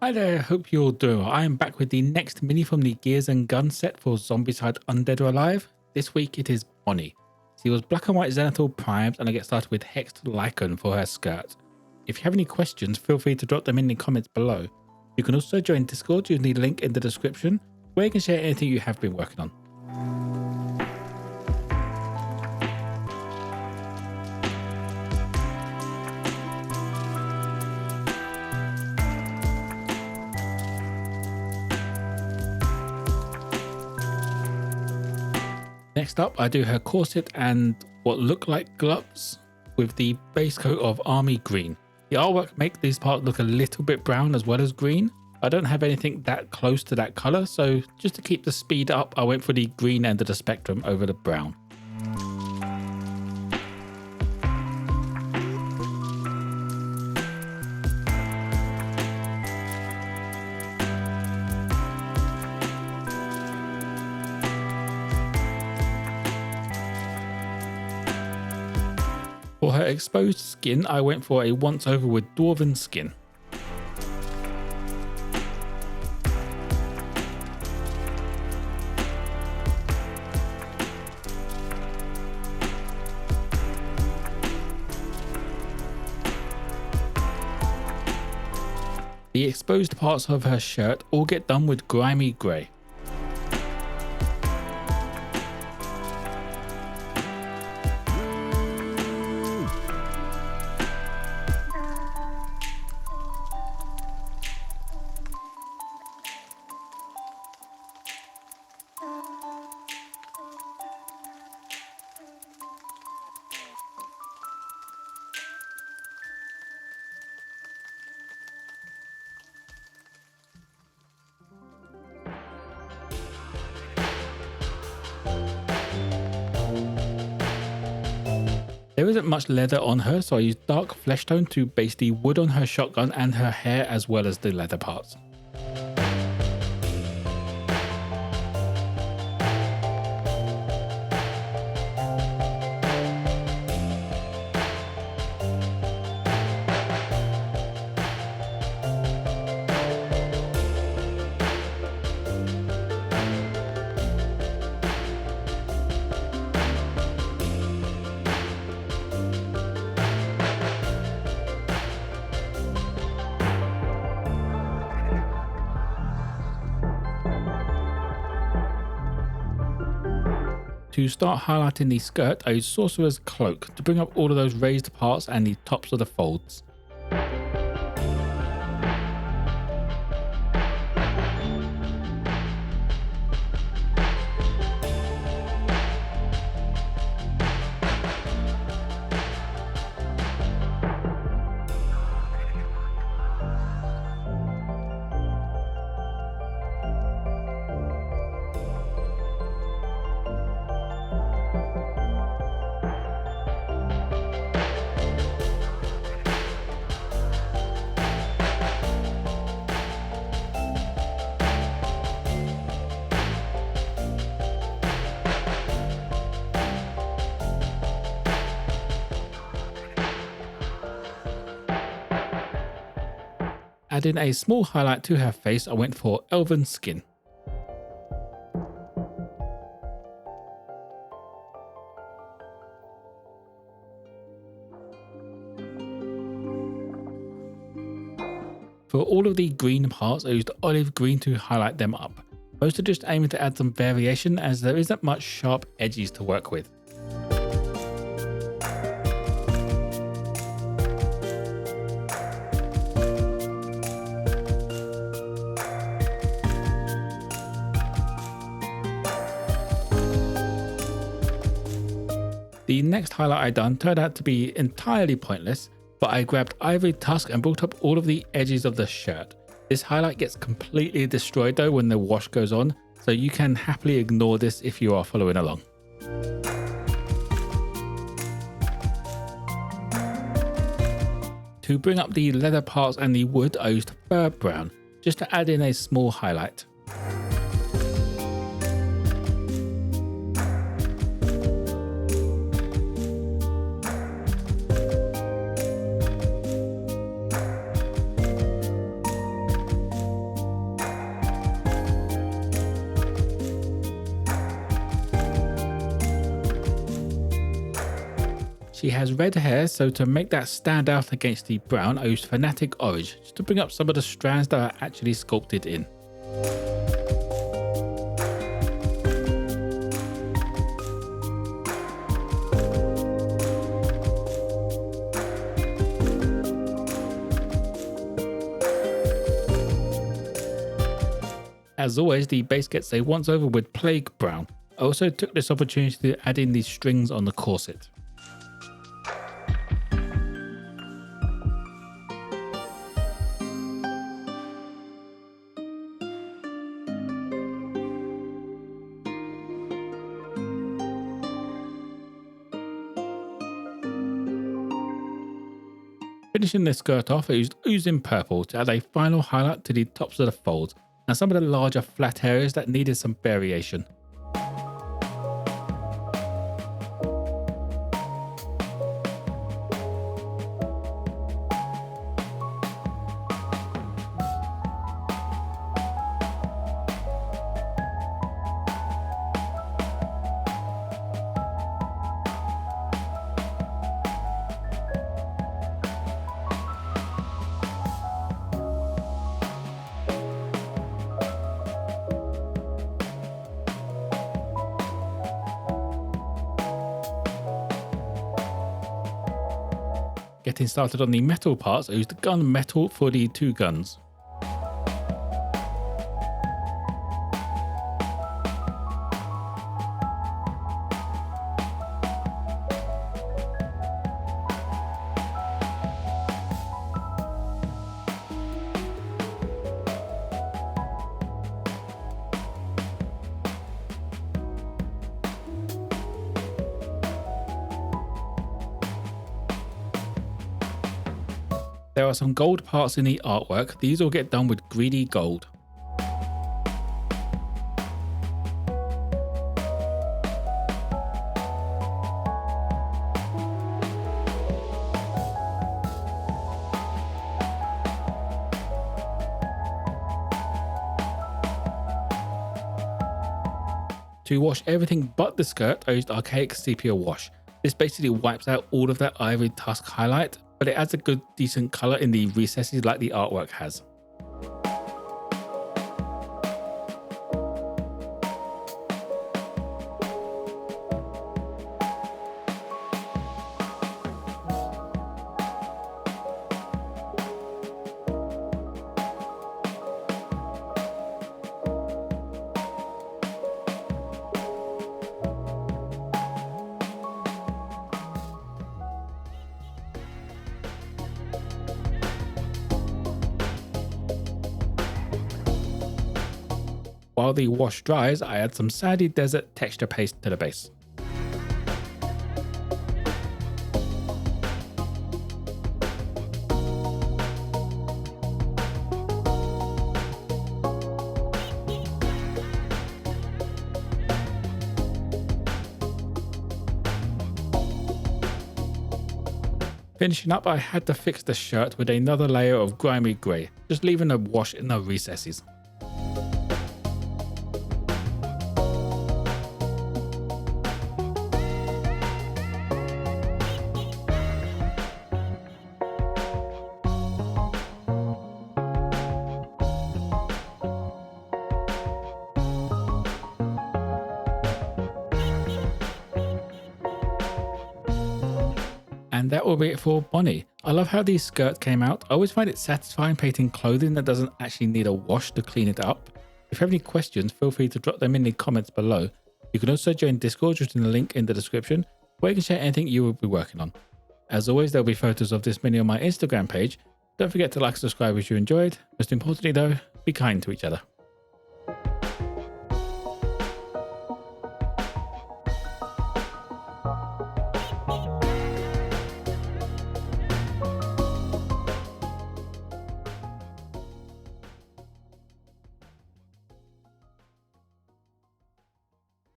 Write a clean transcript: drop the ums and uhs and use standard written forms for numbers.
Hi there, hope you're all doing well. I am back with the next mini from the Gears and Guns set for Zombicide Undead or Alive. This week it is Bonnie. She was black and white Zenithal primed, and I get started with Hexed Lichen for her skirt. If you have any questions, feel free to drop them in the comments below. You can also join Discord using the link in the description, where you can share anything you have been working on. Next up, I do her corset and what look like gloves with the base coat of army green. The artwork makes these parts look a little bit brown as well as green. I don't have anything that close to that color, so just to keep the speed up, I went for the green end of the spectrum over the brown. For her exposed skin, I went for a once over with Dwarven skin. The exposed parts of her shirt all get done with Grimy grey. There isn't much leather on her, so I used dark Fleshtone to base the wood on her shotgun and her hair as well as the leather parts. To start highlighting the skirt, I used Sorcerer's Cloak to bring up all of those raised parts and the tops of the folds. Adding a small highlight to her face, I went for Elven skin. For all of the green parts, I used olive green to highlight them up. Most are just aiming to add some variation as there isn't much sharp edges to work with. The next highlight I done turned out to be entirely pointless, but I grabbed Ivory Tusk and brought up all of the edges of the shirt. This highlight gets completely destroyed though when the wash goes on, so you can happily ignore this if you are following along. To bring up the leather parts and the wood, I used fur brown, just to add in a small highlight. She has red hair, so to make that stand out against the brown, I used Fanatic Orange just to bring up some of the strands that are actually sculpted in. As always, the base gets a once over with Plague Brown. I also took this opportunity to add in these strings on the corset. Finishing this skirt off, I used Oozing Purple to add a final highlight to the tops of the folds and some of the larger flat areas that needed some variation. Getting started on the metal parts, I used the gun metal for the two guns. There are some gold parts in the artwork. These all get done with greedy gold. To wash everything but the skirt, I used Archaic Sepia Wash. This basically wipes out all of that Ivory Tusk highlight, but it adds a good decent colour in the recesses like the artwork has. While the wash dries, I add some sandy desert texture paste to the base. Finishing up, I had to fix the shirt with another layer of grimy grey, just leaving a wash in the recesses. And that will be it for Bonnie. I love how these skirts came out. I always find it satisfying painting clothing that doesn't actually need a wash to clean it up. If you have any questions, feel free to drop them in the comments below. You can also join Discord using the link in the description, where you can share anything you will be working on. As always, there'll be photos of this mini on my Instagram page. Don't forget to like and subscribe if you enjoyed. Most importantly though, be kind to each other.